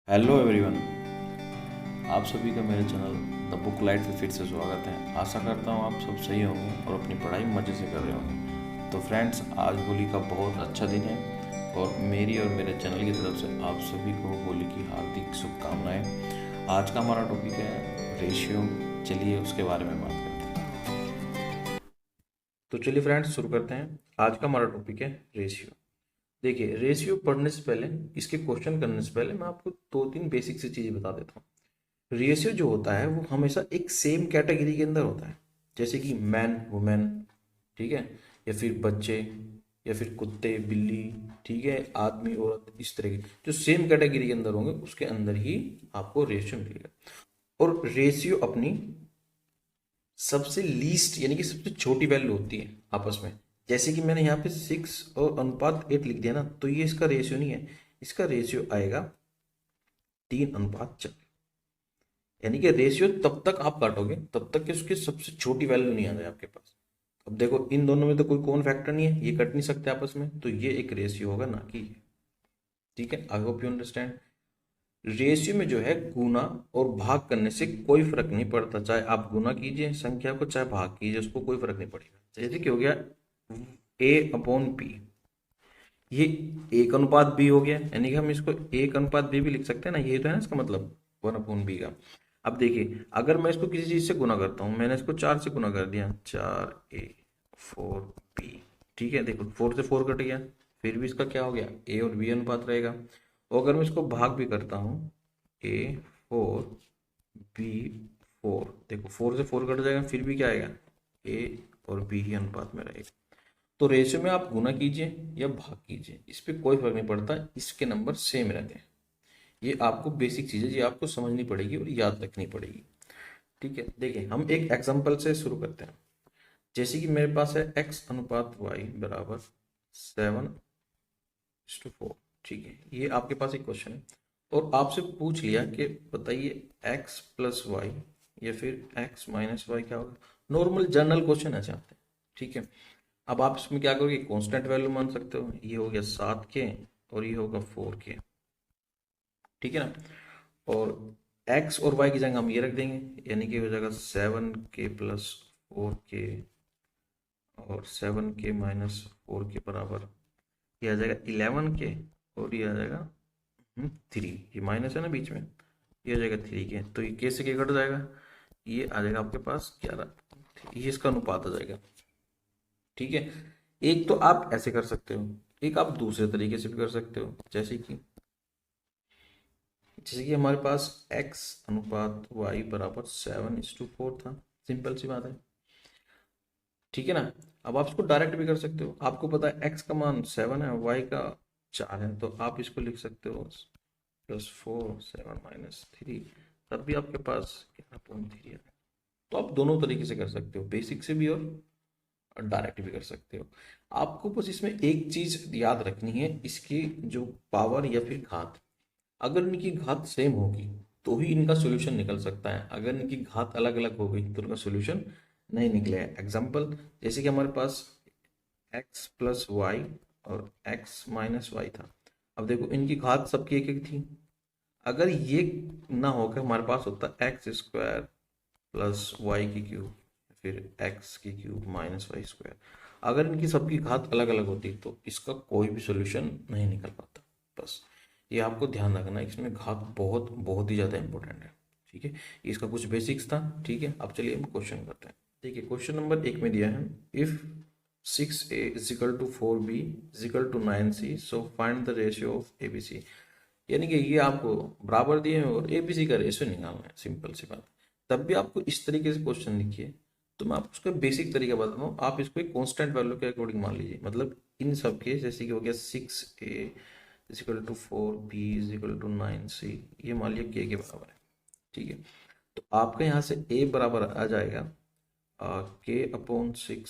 Hello everyone, आप सभी का मेरे चैनल द बुक लाइट पे फिर से स्वागत है। आशा करता हूँ आप सब सही होंगे और अपनी पढ़ाई मज़े से कर रहे होंगे। तो फ्रेंड्स, आज होली का बहुत अच्छा दिन है और मेरी और मेरे चैनल की तरफ से आप सभी को होली की हार्दिक शुभकामनाएं। आज का हमारा टॉपिक है रेशियो। चलिए उसके बारे में बात करते हैं। तो चलिए फ्रेंड्स, शुरू करते हैं। आज का हमारा टॉपिक है रेशियो। देखिए, रेशियो पढ़ने से पहले, इसके क्वेश्चन करने से पहले मैं आपको दो तीन बेसिक सी चीज़ें बता देता हूँ। रेशियो जो होता है वो हमेशा एक सेम कैटेगरी के अंदर होता है, जैसे कि मैन वुमेन, ठीक है, या फिर बच्चे, या फिर कुत्ते बिल्ली, ठीक है, आदमी औरत, इस तरह के जो सेम कैटेगरी के अंदर होंगे उसके अंदर ही आपको रेशियो मिलेगा। और रेशियो अपनी सबसे लीस्ट यानी कि सबसे छोटी वैल्यू होती है आपस में। जैसे कि मैंने यहाँ पे 6 और अनुपात 8 लिख दिया ना, तो ये इसका रेशियो नहीं है। इसका रेशियो आएगा 3:4। यानी कि रेशियो तब तक आप काटोगे तब तक कि उसकी सबसे छोटी वैल्यू नहीं आ जाए आपके पास। अब देखो, इन दोनों में तो कोई कॉमन फैक्टर नहीं है, ये कट नहीं सकते आपस में, तो ये एक रेशियो होगा ना कि। ठीक है, I hope you understand. Ratio में जो है गुना और भाग करने से कोई फर्क नहीं पड़ता। चाहे आप गुना कीजिए संख्या को, चाहे भाग कीजिए उसको, कोई फर्क नहीं पड़ेगा। जैसे कि हो गया A/P, ये 1:B हो गया, यानी कि हम इसको 1:B भी लिख सकते हैं ना, ये तो है ना इसका मतलब 1/B का। अब देखिए, अगर मैं इसको किसी चीज से गुना करता हूँ, मैंने इसको 4 से गुना कर दिया, 4A4B, ठीक है, देखो 4 से 4 कट गया, फिर भी इसका क्या हो गया, A और B अनुपात रहेगा। और अगर मैं इसको भाग भी करता हूँ, A4B4, देखो 4 से 4 कट जाएगा, फिर भी क्या आएगा, A और B ही अनुपात में रहेगा। तो रेशियो में आप गुना कीजिए या भाग कीजिए, इस पे कोई फर्क नहीं पड़ता, इसके नंबर सेम रहते हैं। ये आपको बेसिक चीज़ है, ये आपको समझनी पड़ेगी और याद रखनी पड़ेगी। ठीक है, देखिए हम एक एग्जांपल से शुरू करते हैं। जैसे कि मेरे पास है x/y बराबर 7:4। ठीक है, ये आपके पास एक क्वेश्चन है और आपसे पूछ लिया कि बताइए x+y या फिर x-y क्या होगा। नॉर्मल जनरल क्वेश्चन ऐसे आते हैं। ठीक है, अब आप इसमें क्या करोगे, कांस्टेंट वैल्यू मान सकते हो। ये हो गया 7K और ये होगा 4K, ठीक है ना। और x और y की जगह हम ये रख देंगे, यानी कि हो जाएगा 7K + 4K और 7K - 4K बराबर, ये आ जाएगा 11K और ये आ जाएगा 3, ये माइनस है ना बीच में, ये आ जाएगा 3K, तो ये K से K कट जाएगा, ये आ जाएगा आपके पास 11, ये इसका अनुपात आ जाएगा। ठीक है, एक तो आप ऐसे कर सकते हो, एक आप दूसरे तरीके से भी कर सकते हो। जैसे कि हमारे पास x/y बराबर 7:4 था, सिंपल सी बात है। ठीक है ना। अब आप इसको डायरेक्ट भी कर सकते हो, आपको पता है x का मान 7 है, y का 4 है, तो आप इसको लिख सकते हो +4 7 - 3, तब भी आपके पास 11.3 है। तो आप दोनों तरीके से कर सकते हो, बेसिक से भी और डायरेक्ट भी कर सकते हो। आपको बस इसमें एक चीज याद रखनी है, इसकी जो पावर या फिर घात, अगर इनकी घात सेम होगी तो ही इनका सॉल्यूशन निकल सकता है। अगर इनकी घात अलग अलग हो गई तो इनका सॉल्यूशन नहीं निकलेगा। एग्जांपल, जैसे कि हमारे पास x+y और x-y था। अब देखो, इनकी घात सबकी एक एक थी। अगर ये ना होकर हमारे पास होता x² + y³ फिर x³ - y², अगर इनकी सबकी घात अलग अलग होती तो इसका कोई भी सॉल्यूशन नहीं निकल पाता। बस ये आपको ध्यान रखना है, इसमें घात बहुत बहुत ही ज़्यादा इंपॉर्टेंट है। ठीक है, इसका कुछ बेसिक्स था। ठीक है, अब चलिए हम क्वेश्चन करते हैं। देखिए, क्वेश्चन नंबर 1 में दिया है, if 6A = 4B = 9C, so find the ratio of ABC। यानी कि ये आपको बराबर दिए हैं और ABC का रेशियो निकालना है, सिंपल सी बात। तब भी आपको इस तरीके से क्वेश्चन लिखिए, तो मैं आपको उसका बेसिक तरीका बताता हूँ। आप इसको एक कांस्टेंट वैल्यू के अकॉर्डिंग मान लीजिए, मतलब इन सब के, जैसे कि हो गया 6A = 4B = 9C, ये मान लिया K के बराबर है। ठीक है, तो आपके यहाँ से A बराबर आ जाएगा K/6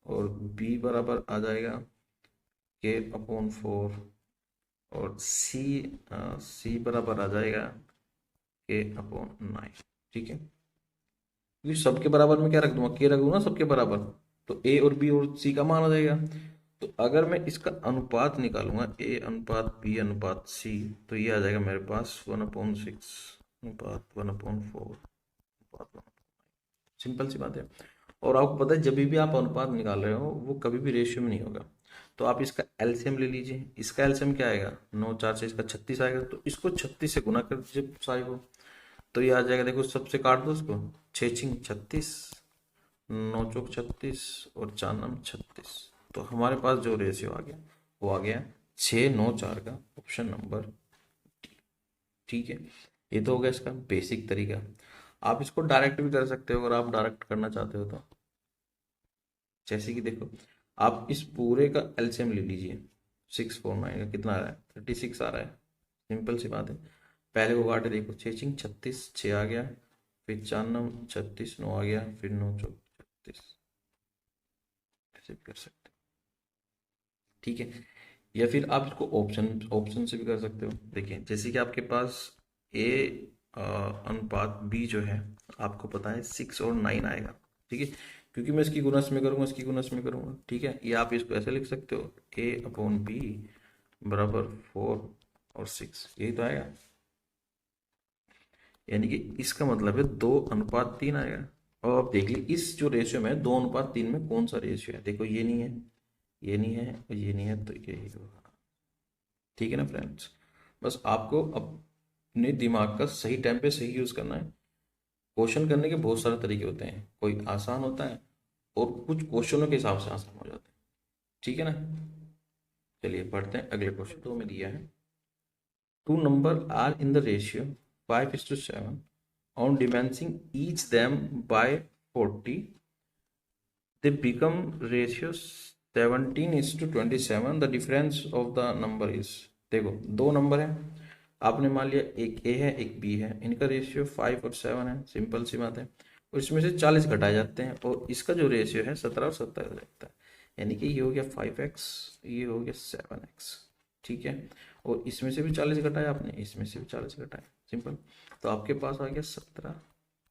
और B बराबर आ जाएगा K/4 और C बराबर आ जाएगा K/9। ठीक है, क्योंकि सबके बराबर में क्या रख दूंगा, K रख दूंगा सबके बराबर, तो A और B और C का मान आ जाएगा। तो अगर मैं इसका अनुपात निकालूंगा ए अनुपात बी अनुपात सी, तो ये आ जाएगा मेरे पास 1/6 अनुपात 1/4 अनुपात 1। सिंपल सी बात है। और आपको पता है जब भी आप अनुपात निकाल रहे हो वो कभी भी रेशियो में नहीं होगा। तो आप इसका एलसीएम ले लीजिए। इसका एलसीएम क्या आएगा, 9 4 से इसका 36 आएगा, तो इसको 36 से गुना कर दीजिए सारे को, तो ये आ जाएगा। देखो सबसे काट दो उसको, 6×6 = 36, 9×4 = 36 और 4×9 = 36। तो हमारे पास जो रेशियो आ गया वो आ गया 6:9:4 का ऑप्शन नंबर डी। ठीक है, ये तो हो गया इसका बेसिक तरीका। आप इसको डायरेक्ट भी कर सकते हो अगर आप डायरेक्ट करना चाहते हो तो। जैसे कि देखो, आप इस पूरे का एलसीएम ले लीजिए। 649 का कितना आ रहा है, 36 आ रहा है। सिंपल सी बात है। पहले को काटे देखो, 6×6 = 36, 6 आ गया, फिर 4×9 = 36, 9 आ गया, फिर 9×4 = 36। ऐसे भी कर सकते हो, ठीक है। या फिर आप इसको ऑप्शन ऑप्शन से भी कर सकते हो। देखिए जैसे कि आपके पास ए अनुपात बी जो है, आपको पता है 6 और 9 आएगा, ठीक है। क्योंकि मैं इसकी गुणस में करूंगा, इसकी गुणस में करूंगा, ठीक है। ये आप इसको ऐसे लिख सकते हो, A/B बराबर 4 और 6, यही तो आएगा। यानी कि इसका मतलब है 2:3 आएगा। और आप देख लीजिए इस जो रेशियो में 2:3 में कौन सा रेशियो है। देखो ये नहीं है, ये नहीं है और ये नहीं है, तो यही होगा। ठीक है ना फ्रेंड्स, बस आपको अपने दिमाग का सही टाइम पे सही यूज करना है। क्वेश्चन करने के बहुत सारे तरीके होते हैं, कोई आसान होता है और कुछ क्वेश्चनों के हिसाब से आसान हो जाते हैं। ठीक है ना, चलिए पढ़ते हैं अगले क्वेश्चन। तो में दिया है, two number are in the ratio 5:7 on dimensioning each them by 40, they become ratio 17:27, the difference of the number is। देखो दो नंबर है, आपने मान लिया एक ए है एक बी है, इनका रेशियो 5 और 7 है। सिंपल सी बात है। और इसमें से 40 घटाए जाते हैं और इसका जो रेशियो है 17 और 17 हो जाता है। यानी कि ये हो गया 5x, ये हो गया 7x। ठीक है, और इसमें से भी 40 घटाया आपने, इसमें से भी 40 घटाया, सिंपल। तो आपके पास आ गया 17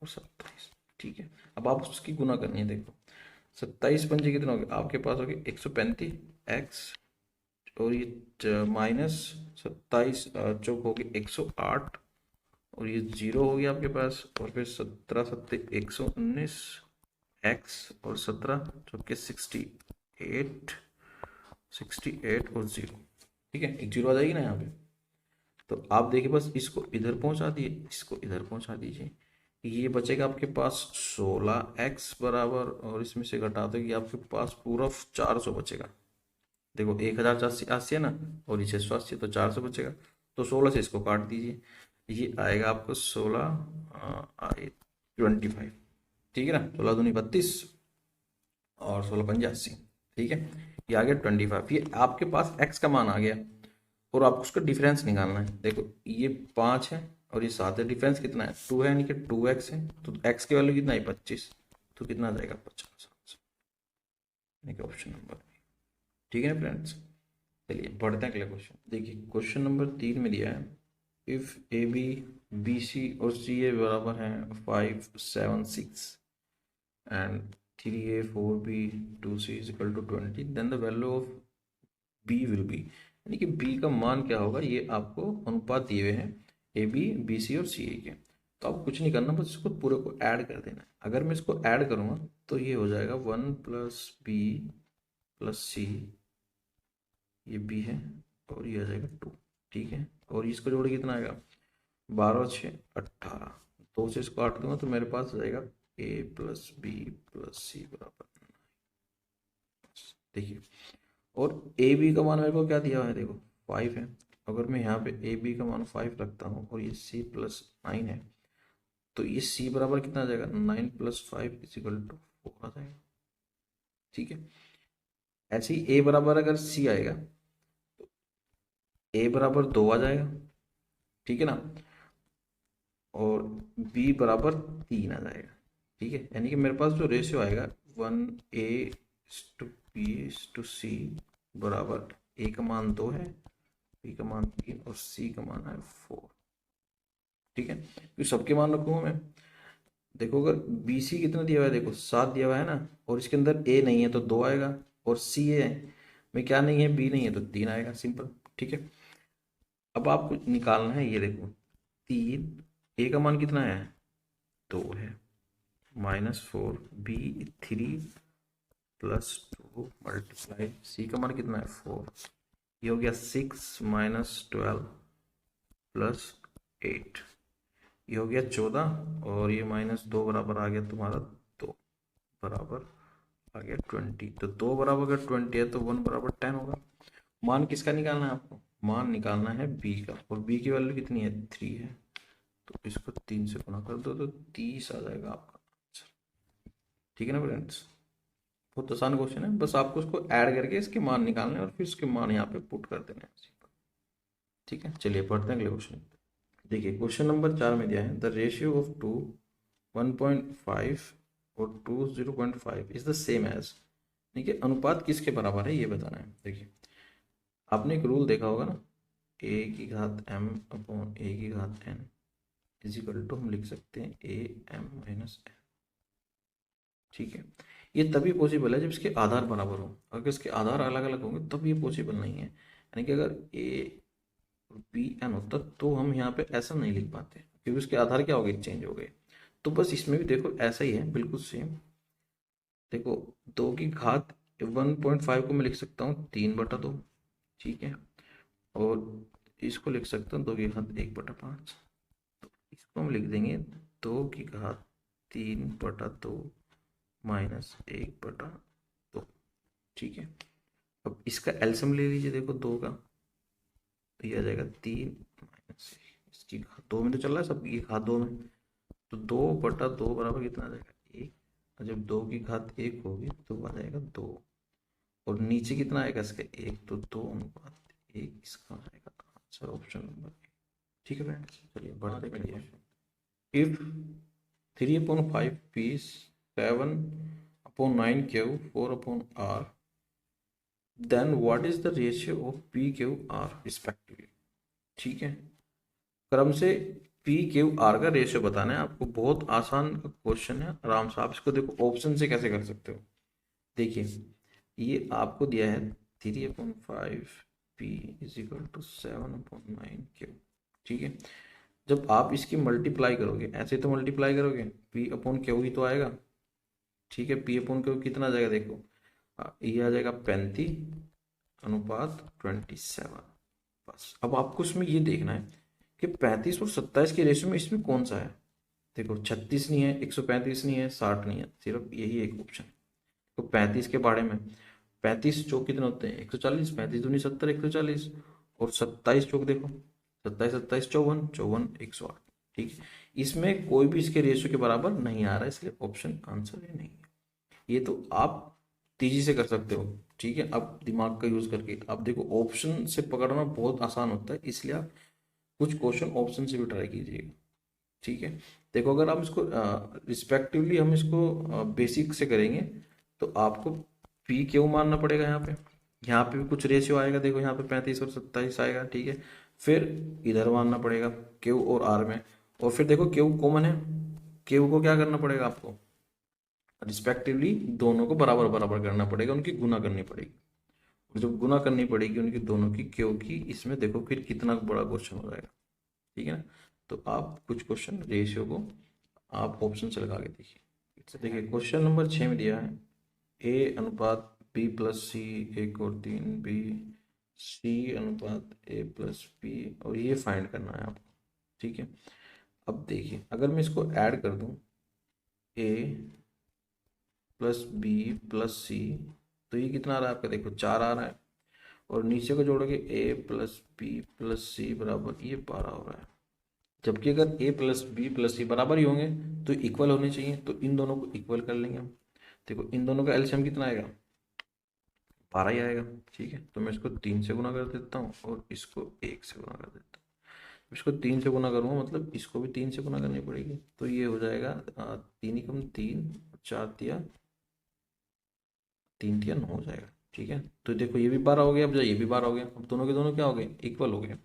और 27। ठीक है, अब आप उसकी गुना करनी है। देखो 27×5 कितना हो गया, आपके पास हो गया 135x, और ये -27 चौक हो गया 108, और ये 0 हो गया आपके पास, और फिर 17×7 119 x, और 17 चौके 68 और 0। ठीक है, एक 0 आ जाएगी ना यहाँ पे। तो आप देखिए बस इसको इधर पहुंचा दिए, इसको इधर पहुंचा दीजिए, ये बचेगा आपके पास 16x बराबर, और इसमें से घटा दो कि आपके पास पूरा 400 बचेगा। देखो 1080 है ना, और ये 680, तो 400 बचेगा। तो 16 से इसको काट दीजिए, ये आएगा आपको 25। ठीक है ना, 16×2 = 32 और 16×5 = 80। ठीक है, ये आ गया 25। ये आपके पास x का मान आ गया, और आपको उसका डिफरेंस निकालना है। देखो ये 5 है और ये 7 है, डिफरेंस कितना है 2 है, यानी कि 2x है। तो x की वैल्यू कितना है 25, तो कितना आ जाएगा 50, यानी कि ऑप्शन नंबर। ठीक है ना फ्रेंड्स, चलिए बढ़ते हैं अगले क्वेश्चन। देखिए क्वेश्चन नंबर 3 में दिया है, if A B B C और सी ए बराबर हैं 5 7 6 and 3 a 4 b 2 c = 20, then the value of B will be. यानी कि बी का मान क्या होगा, ये आपको अनुपात दिए हुए हैं ए बी बी सी और सी ए के। तो आपको कुछ नहीं करना, बस इसको पूरे को ऐड कर देना है। अगर मैं इसको ऐड करूँगा तो ये हो जाएगा 1 + b + c, ये बी है, और ये आ जाएगा 2। ठीक है, और इसको जोड़ कितना आएगा 12 × 6 = 18। 2 से इसको काट दूंगा तो मेरे पास आ जाएगा a + b + c बराबर। देखिए, और ए बी का मान मेरे को क्या दिया हुआ है, देखो 5 है। अगर मैं यहाँ पे ए बी का मान 5 रखता हूँ और ये c + 9 है, तो ये c बराबर कितना आ जाएगा 9 + 5 = 4 आ जाएगा। ठीक है, ऐसे ही a बराबर अगर c आएगा तो a बराबर 2 आ जाएगा। ठीक है ना, और b बराबर 3 आ जाएगा। ठीक है, यानी कि मेरे पास जो रेशियो आएगा 1a/b/c बराबर a का मान 2 है, b का मान 3 और c का मान है 4। ठीक है, तो सबके मान रखूंगा मैं। देखो अगर बी सी कितना दिया हुआ है, देखो 7 दिया हुआ है ना, और इसके अंदर a नहीं है तो 2 आएगा, और c है, भाई क्या नहीं है, बी नहीं है तो 3 आएगा, सिंपल। ठीक है, अब आपको निकालना है, ये देखो 3, ए का मान कितना है 2 है, -4 बी 3 +2 मल्टीप्लाई सी का मान कितना है 4, ये हो गया 6 -12 +8, ये हो गया 14, और ये -2 बराबर आ गया तुम्हारा 2 बराबर आ गया 20। तो 2 बराबर अगर 20 है तो 1 बराबर 10 होगा। मान किसका निकालना है आपको, मान निकालना है बी का, और बी की वैल्यू कितनी है 3 है, तो इसको 3 से गुना कर दो तो 30 आ जाएगा आपका आंसर। ठीक है ना फ्रेंड्स, बहुत आसान क्वेश्चन है, बस आपको उसको ऐड करके इसके मान निकालने हैं और फिर इसके मान यहाँ पे पुट कर देने हैं। ठीक है, चलिए पढ़ते हैं अगले क्वेश्चन। देखिए क्वेश्चन नंबर 4 में दिया है द रेशियो ऑफ टू 1.5 और 2 0.5 इज द सेम एज, ठीक है, अनुपात किसके बराबर है ये बताना है। देखिए आपने एक रूल देखा होगा ना, ए की घात m अपॉन ए की घात n इजिकल टू हम लिख सकते हैं ए m माइनस n। ठीक है, ये तभी पॉसिबल है जब इसके आधार बराबर हो, अगर इसके आधार अलग अलग होंगे तब ये पॉसिबल नहीं है। यानी कि अगर ए और बी एन होता तो हम यहाँ पे ऐसा नहीं लिख पाते, क्योंकि उसके आधार क्या हो गए, चेंज हो गए। तो बस इसमें भी देखो ऐसा ही है, बिल्कुल सेम। देखो 2 की घात 1.5 को मैं लिख सकता हूँ 3/2, ठीक है, और इसको लिख सकता हूँ 2 की घात 1/5, तो इसको हम लिख देंगे 2 की घात 3/2 -1/2। ठीक है, अब इसका एलसीएम ले लीजिए, देखो 2 का, तो ये आ जाएगा 3 माइनस इसकी घात 2 में तो चल रहा है सब की घात 2 में, तो 2/2 बराबर कितना आ जाएगा 1, और जब 2 की घात 1 होगी तो आ जाएगा 2, और नीचे कितना आएगा इसका 1, तो 2:1 इसका आएगा आंसर ऑप्शन नंबर ए। ठीक है फ्रेंड्स, चलिए बढ़ते हैं। If 3/5 p 7/9 q 4/r, then what is the ratio of p q r respectively. ठीक है, क्रम से पी क्यू आर का रेशियो बताना है आपको, बहुत आसान क्वेश्चन है, आराम से आप इसको देखो ऑप्शन से कैसे कर सकते हो। देखिए ये आपको दिया है 3/5 पी इजिकल टू 7/9 क्यू। ठीक है, जब आप इसकी मल्टीप्लाई करोगे, ऐसे तो मल्टीप्लाई करोगे पी अपॉन क्यू ही तो आएगा। ठीक है, पी अपॉन क्यू कितना आ जाएगा, देखो ये आ जाएगा 35/27। बस अब आपको इसमें ये देखना है कि 35 और 27 के रेशियो में इसमें कौन सा है। देखो 36 नहीं है, 135 नहीं है, 60 नहीं है, सिर्फ यही एक ऑप्शन। तो 35 के बारे में 35 चौक कितने होते हैं 140, 35 दूनी 70 140, और 27 चौक देखो 27 27 54 54 108। ठीक है, इसमें कोई भी इसके रेशियो के बराबर नहीं आ रहा है, इसलिए ऑप्शन आंसर ये नहीं है। ये तो आप तेजी से कर सकते हो। ठीक है, अब दिमाग का यूज करके आप देखो, ऑप्शन से पकड़ना बहुत आसान होता है, इसलिए आप कुछ क्वेश्चन ऑप्शन से भी ट्राई कीजिएगा। ठीक है, देखो अगर आप इसको रिस्पेक्टिवली हम इसको बेसिक से करेंगे तो आपको पी क्यू मानना पड़ेगा यहाँ पे भी कुछ रेशियो आएगा, देखो यहाँ पे 35 और 27 आएगा। ठीक है, फिर इधर मानना पड़ेगा क्यू और आर में, और फिर देखो क्यू कॉमन है, क्यू को क्या करना पड़ेगा आपको, रिस्पेक्टिवली दोनों को बराबर बराबर करना पड़ेगा, उनकी गुना करनी पड़ेगी, और जब गुना करनी पड़ेगी उनकी दोनों की, क्योंकि इसमें देखो फिर कितना बड़ा क्वेश्चन हो जाएगा। ठीक है ना, तो आप कुछ क्वेश्चन रेशियो को आप ऑप्शन से लगा के देखिए। देखिए क्वेश्चन नंबर 6 में दिया है ए अनुपात बी प्लस सी 1/3 बी सी अनुपात ए प्लस बी, और ये फाइंड करना है आपको। ठीक है, अब देखिए अगर मैं इसको ऐड कर दूं ए प्लस बी प्लस सी, तो ये कितना आ रहा है आपका, देखो 4 आ रहा है, और नीचे को जोड़ोगे ए प्लस बी प्लस सी बराबर ये 12 हो रहा है। जबकि अगर ए प्लस बी प्लस सी बराबर ही होंगे तो इक्वल होने चाहिए, तो इन दोनों को इक्वल कर लेंगे हम। देखो इन दोनों का एलसीएम कितना आएगा 12 ही आएगा। ठीक है, तो मैं इसको 3 से गुना कर देता हूँ और इसको 1 से गुना कर देता हूँ। इसको 3 से गुना करूँगा मतलब इसको भी 3 से गुना करनी पड़ेगी, तो ये हो जाएगा 3 ही कम 3, 4 तिया 3 तिया 9 हो जाएगा। ठीक है, तो देखो ये भी 12 हो गया, अब ये भी 12 हो गया, अब दोनों के दोनों क्या हो गए, इक्वल हो गए।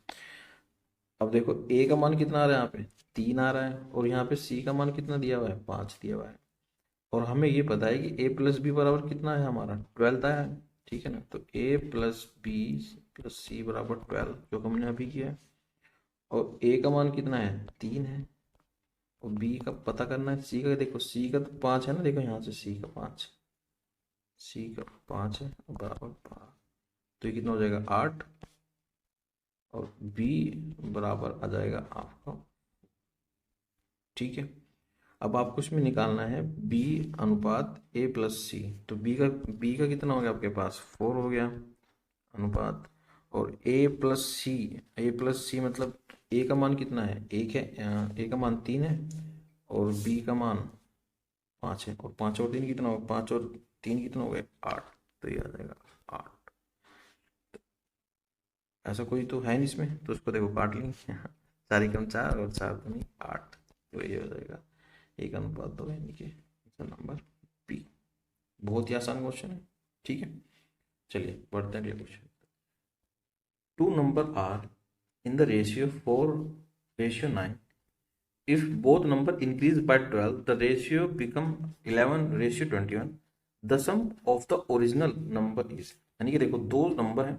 अब देखो ए का मान कितना आ रहा है, यहाँ पे 3 आ रहा है, और यहाँ पे सी का मान कितना दिया हुआ है 5 दिया हुआ है, और हमें ये पता है कि ए प्लस बी बराबर कितना है हमारा 12 आया है। ठीक है ना। तो a प्लस बी प्लस सी बराबर 12 जो हमने अभी किया है, और a का मान कितना है 3 है, और b का पता करना है, c का देखो, c का तो 5 है ना, देखो यहाँ से c का 5, c का 5 है बराबर 5, तो ये कितना हो जाएगा 8, और b बराबर आ जाएगा आपका, ठीक है। अब आपको इसमें निकालना है b अनुपात a प्लस सी, तो b का कितना हो गया आपके पास 4 हो गया अनुपात, और a प्लस सी मतलब a का मान कितना है 1 है, a का मान 3 है, और b का मान 5 है, और 5 और 3 कितना होगा, 5 और 3 कितना हो गया 8, तो ये आ जाएगा 8। ऐसा कोई तो है नहीं इसमें, तो उसको देखो काट लेंगे चार एकम 4 और 4 दूनी 8, तो ये हो जाएगा 1:2 यानी कि नंबर बी। बहुत ही आसान क्वेश्चन है, ठीक है। चलिए बढ़ते हैं अगले question. Two number are in the ratio 4:9, if both number increase by 12 the ratio become 11:21, the sum of the original number is, यानी कि देखो दो नंबर है,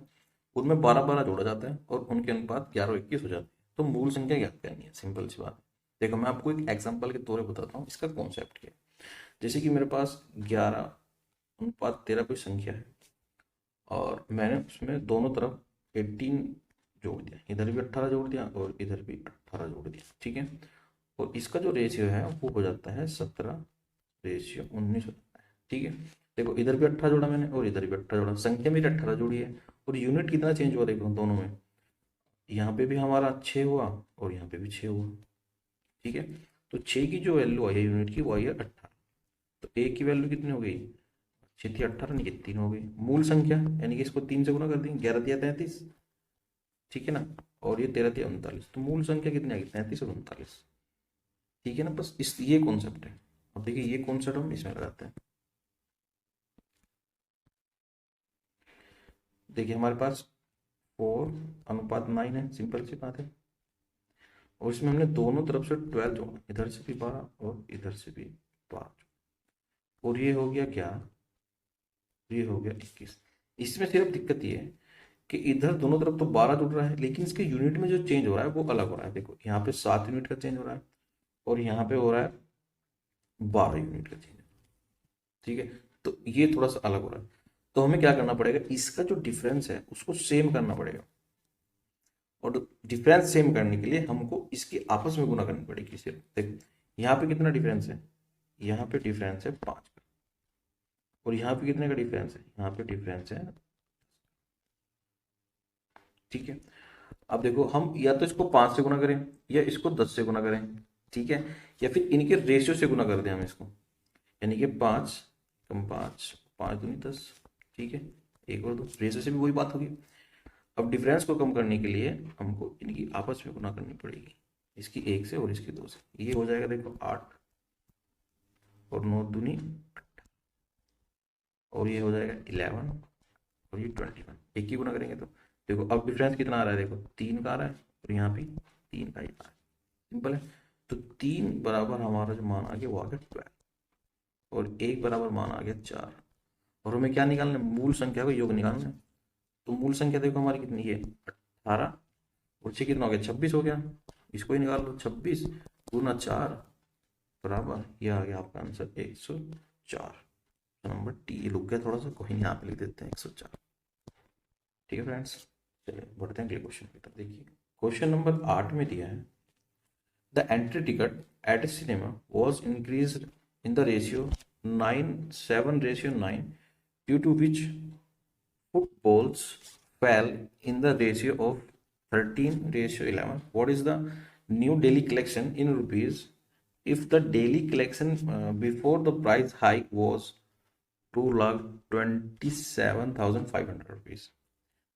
उनमें 12-12 जोड़ा जाता है और उनके अनुपात 11-21 हो जाते हैं, तो मूल संख्या ज्ञात करनी है, सिंपल सी बात। देखो मैं आपको एक एग्जांपल के तौर पे बताता हूँ इसका कॉन्सेप्ट क्या है। जैसे कि मेरे पास 11:13 कोई संख्या है, और मैंने उसमें दोनों तरफ 18 जोड़ दिया, इधर भी 18 जोड़ दिया और इधर भी 18 जोड़ दिया, ठीक है। और इसका जो रेशियो है वो हो जाता है 17:19 हो जाता है, ठीक है। देखो इधर भी 18 जोड़ा मैंने और इधर भी 18 जोड़ा, संख्या मेरी 18 जोड़ी है, और यूनिट कितना चेंज हुआ देखो दोनों में, यहाँ पे भी हमारा 6 हुआ और यहाँ पे भी 6 हुआ, ठीक है। तो 6 की जो वैल्यू आई है यूनिट की वो आई है 18, तो ए की वैल्यू कितनी हो गई 6 थी 18 नहीं 3 हो गई, मूल संख्या यानी कि इसको 3 से गुना कर देंगे, 11×3 = 33, ठीक है ना, और ये 13×3 = 39, तो मूल संख्या कितनी आ गई 33 और 39, ठीक है ना। बस इस ये कॉन्सेप्ट है। अब देखिए ये कॉन्सेप्ट हम इसमें लगाते हैं। देखिए हमारे पास 4:9 है, सिंपल सी बात है, और इसमें हमने दोनों तरफ से 12 जोड़ा, इधर से भी 12 और इधर से भी 12, और ये हो गया क्या, ये हो गया 21। इसमें सिर्फ दिक्कत ये है कि इधर दोनों तरफ तो 12 जुड़ रहा है, लेकिन इसके यूनिट में जो चेंज हो रहा है वो अलग हो रहा है। देखो यहाँ पे 7 यूनिट का चेंज हो रहा है, और यहाँ पे हो रहा है 12 यूनिट का चेंज, ठीक है। तो ये थोड़ा सा अलग हो रहा है, तो हमें क्या करना पड़ेगा, इसका जो डिफरेंस है उसको सेम करना पड़ेगा, और डिफरेंस सेम करने के लिए हमको इसकी आपस में गुना करनी पड़ेगी सिर्फ। देख यहाँ पे कितना डिफरेंस है, यहाँ पे डिफरेंस है 5 का, और यहाँ पे कितने का डिफरेंस है, यहाँ पे डिफरेंस है, ठीक है। अब देखो हम या तो इसको 5 से गुना करें या इसको 10 से गुना करें, ठीक है, या फिर इनके रेशियो से गुना कर दें हम इसको, यानी कि 5 × 5 5×2 = 10, ठीक है, एक और दो रेशियो से भी वही बात होगी। अब डिफरेंस को कम करने के लिए हमको इनकी आपस में गुना करनी पड़ेगी, इसकी 1 से और इसकी 2 से, ये हो जाएगा देखो 8 और 9×2 = 18, और ये हो जाएगा 11 और ये 21, एक ही गुना करेंगे तो देखो अब डिफरेंस कितना आ रहा है, देखो 3 का आ रहा है और यहाँ भी 3 का ही आ रहा है, सिंपल है। तो 3 बराबर हमारा जो मान आ गया वो आ गया 12, और 1 बराबर मान आ गया 4, और हमें क्या निकालना है, मूल संख्या का योग निकालना है। तो मूल संख्या देखो हमारी कितनी है 18, और 6 कितना हो गया 26 हो गया, इसको ही निकाल लो, 26×4 बराबर ये आ गया आपका आंसर 104। नंबर टी रुक गया थोड़ा सा, कोई नहीं, यहाँ पे लिख देते हैं 104, ठीक है फ्रेंड्स। चलिए बढ़ते हैं अगले क्वेश्चन की तरफ। देखिए क्वेश्चन नंबर 8 में दिया है the entry ticket at a cinema was increase in the ratio 7:9 due to which footballs fell in the ratio of 13:11. What is the new daily collection in rupees if the daily collection before the price hike was 2,27,500 rupees.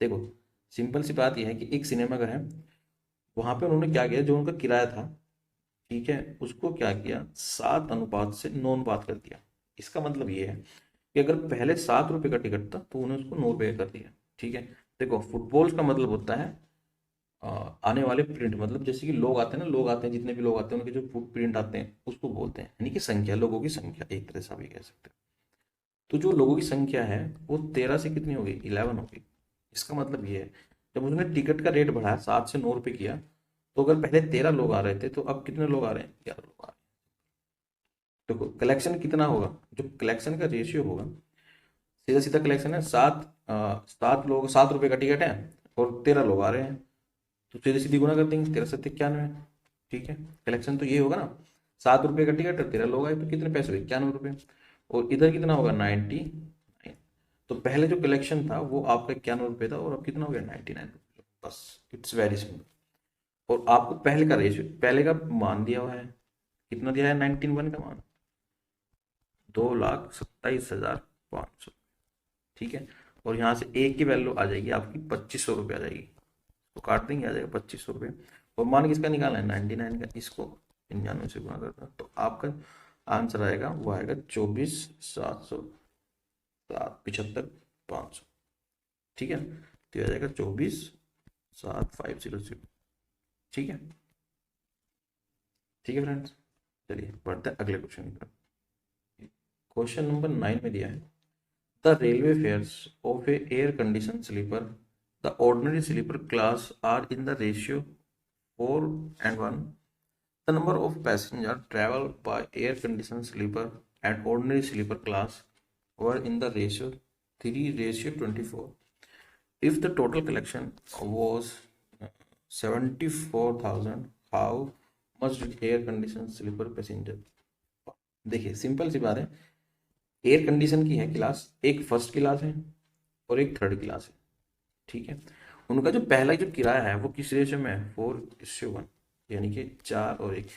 देखो simple सी बात यह है कि एक सिनेमाघर है, वहां पे उन्होंने क्या किया, जो उनका किराया था, ठीक है, उसको क्या किया 7 से 9 अनुपात कर दिया। इसका मतलब ये है कि अगर पहले 7 रुपए का टिकट था तो उन्होंने उसको 9 रुपए कर दिया, ठीक है। देखो फुटबॉल का मतलब होता है आने वाले प्रिंट, मतलब जैसे कि लोग आते हैं ना, लोग आते हैं जितने भी लोग आते हैं उनके जो फुट प्रिंट आते हैं उसको बोलते हैं, यानी कि संख्या, लोगों की संख्या, एक तरह से आप ये कह सकते हैं। तो जो लोगों की संख्या है वो 13 से कितनी हो गई, 11 हो गई। इसका मतलब ये है, जब उन्होंने टिकट का रेट बढ़ाया 7 से 9 रुपये किया, तो अगर पहले 13 लोग आ रहे थे तो अब कितने लोग आ रहे हैं, 11 लोग आ रहे हैं। देखो कलेक्शन कितना होगा, जो कलेक्शन का रेशियो होगा, सीधा सीधा कलेक्शन है, 7 रुपए का टिकट है और 13 लोग आ रहे हैं, तो सीधे सीधी गुना कर देंगे, 13 7 91। ठीक है, कलेक्शन तो ये होगा ना, 7 रुपए का टिकट है, 13 लोग आए तो कितने पैसे हुए, 91 रुपये। और इधर कितना होगा, 99। तो पहले जो कलेक्शन था वो आपका 91 रुपये था और अब कितना हो गया, 99 रुपये। बस, इट्स वेरी सिंपल। और आपको पहले का रेशियो, पहले का मान दिया हुआ है, कितना दिया है, 91 का मान, 2,27,500। ठीक है, और यहाँ से एक की वैल्यू आ जाएगी आपकी 2500 रुपये आ जाएगी, तो काट देंगे, आ जाएगा 2500 रुपये। और मान किसका निकालना है, 99 का, इसको 99 से गुना करता है, तो आपका आंसर आएगा, वो आएगा 24,775। ठीक है, तो ये आ जाएगा 24,750। ठीक है, ठीक है फ्रेंड्स, चलिए बढ़ते हैं अगले क्वेश्चन पर। क्वेश्चन नंबर 9 में दिया है, the railway fares of a air condition sleeper, the ordinary sleeper class are in the ratio 4:1. The number of passengers travel by air conditioned sleeper and ordinary sleeper class were in the ratio 3:24. If the total collection was 74,000, how much did air conditioned sleeper passenger? देखिए simple सी बात है, air condition की है class, एक first class है और एक थर्ड क्लास है। ठीक है, उनका जो पहला जो किराया है वो किस रेशियो में है, 4:1, यानी कि 4 और 1।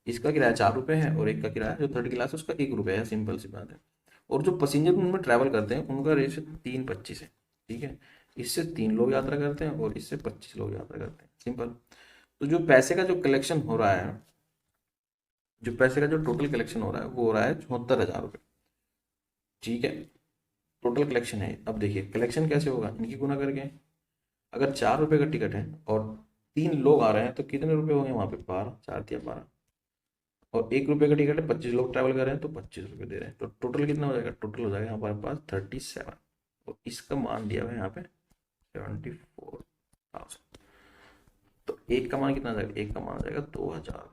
इसका किराया 4 रुपये है और एक का किराया जो थर्ड क्लास है उसका 1 रुपये है, सिंपल सी बात है। और जो पैसेंजर उनमें ट्रैवल करते हैं उनका रेशियो 3:25 है। ठीक है, इससे 3 लोग यात्रा करते हैं और इससे 25 लोग यात्रा करते हैं, सिंपल। तो जो पैसे का जो कलेक्शन हो रहा है, जो पैसे का जो टोटल कलेक्शन हो रहा है वो हो रहा है 74,000 रुपये। ठीक है, टोटल कलेक्शन है। अब देखिए कलेक्शन कैसे होगा, इनकी गुना करके, अगर 4 रुपये का टिकट है और 3 लोग आ रहे हैं तो कितने रुपए होंगे वहां पे, 12, 4 × 12। और 1 रुपये का टिकट है, 25 लोग ट्रैवल कर रहे हैं तो 25 रुपये दे रहे हैं, तो टोटल कितना हो जाएगा, टोटल हो जाएगा हमारे पास 37। और इसका मान दिया हुआ है यहाँ पे 74,000। तो एक का मान कितना आ जाएगा, एक का मान आ जाएगा 2,000।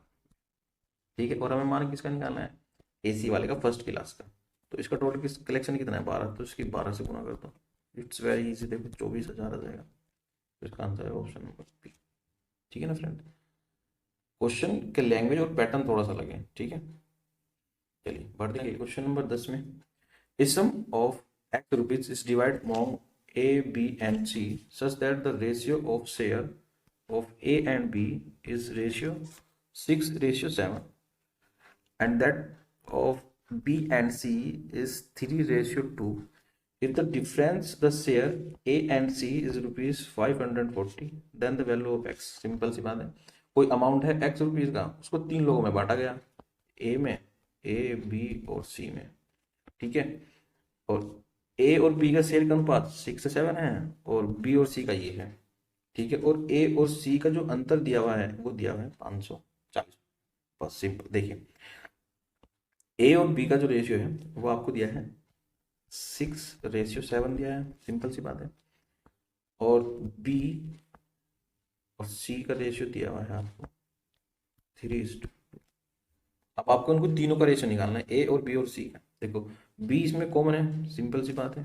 ठीक है, और हमें मान किसका निकालना है, एसी वाले का, फर्स्ट क्लास का। तो इसका टोटल किस कलेक्शन कितना है, 12, तो इसकी 12 से गुना कर दो। इट्स वेरी इजी, देखो 24,000 आ जाएगा। तो इसका आंसर है ऑप्शन नंबर बी। ठीक है ना फ्रेंड, क्वेश्चन के लैंग्वेज और पैटर्न थोड़ा सा लगे। ठीक है, चलिए बढ़ते हैं क्वेश्चन नंबर 10 में। A sum of X rupees is divided among A, B and C such that the ratio of share of A and B is ratio 6:7 and that of B and C is 3:2. If the difference the share A and C is rupees 540, then the value of X। Simple सी बात है, कोई amount है X rupees का, उसको 3 लोगों में बांटा गया, A में, A, B और C में। ठीक है, और ए और बी का शेयर का अनुपात 6:7 है और बी और सी का ये है। ठीक है, और ए और सी का जो अंतर दिया हुआ है वो दिया हुआ है 540। बस सिंपल, देखिए ए और बी का जो रेशियो है वो आपको दिया है 6:7 दिया है, सिंपल सी बात है। और बी और सी का रेशियो दिया हुआ है आपको 3:2। अब आपको उनको तीनों का रेशियो निकालना है, ए और बी और सी का। देखो बी इसमें कॉमन है, सिंपल सी बात है,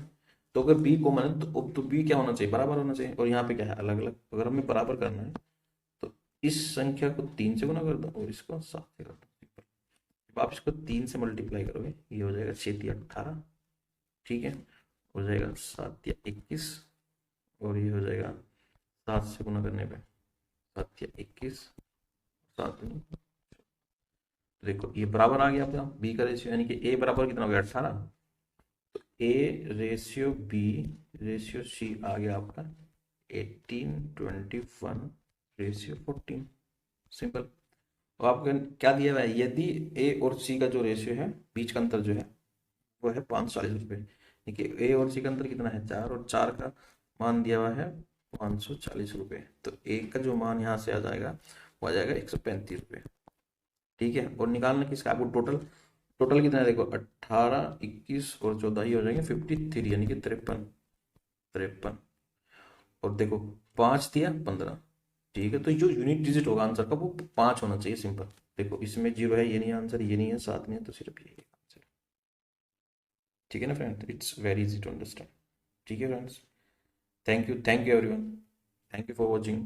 तो अगर बी कॉमन है तो बी क्या होना चाहिए, बराबर होना चाहिए। और यहाँ पे क्या है, अलग अलग। अगर हमें बराबर करना है तो इस संख्या को 3 से गुना कर दो और इसको 7 से कर दो। जब आप इसको 3 से मल्टीप्लाई करोगे ये हो जाएगा 6×3 = 18। ठीक है, हो जाएगा 7×21 और ये हो जाएगा 7 से गुना करने पे 7×21, 7। देखो ये बराबर आ गया आपका बी का रेशियो, यानी कि ए बराबर कितना हो गया, 18। तो A ratio B ratio C आ गया आपका 18:21:14। सिंपल। और आपको क्या दिया हुआ है, यदि ए और सी का जो रेशियो है, बीच का अंतर जो है वो है 540 रुपये। देखिए ए और सी का अंतर कितना है, 4, और 4 का मान दिया हुआ है 540 रुपये। तो ए का जो मान यहाँ से आ जाएगा वो आ जाएगा 135 रुपये। ठीक है, और निकालना किसका, आपको टोटल टोटल कितना है देखो, 18, 21 और 14 ही हो जाएंगे 53, यानी कि 53, 53। और देखो 5 दिया 15। ठीक है, तो जो यूनिट डिजिट होगा आंसर का वो 5 होना चाहिए, सिंपल। देखो इसमें 0 है, ये नहीं आंसर, ये नहीं है, 7 नहीं है, तो सिर्फ ये आंसर। ठीक है ना friend, it's very easy to understand. ठीक है friends, thank you everyone, thank you for watching.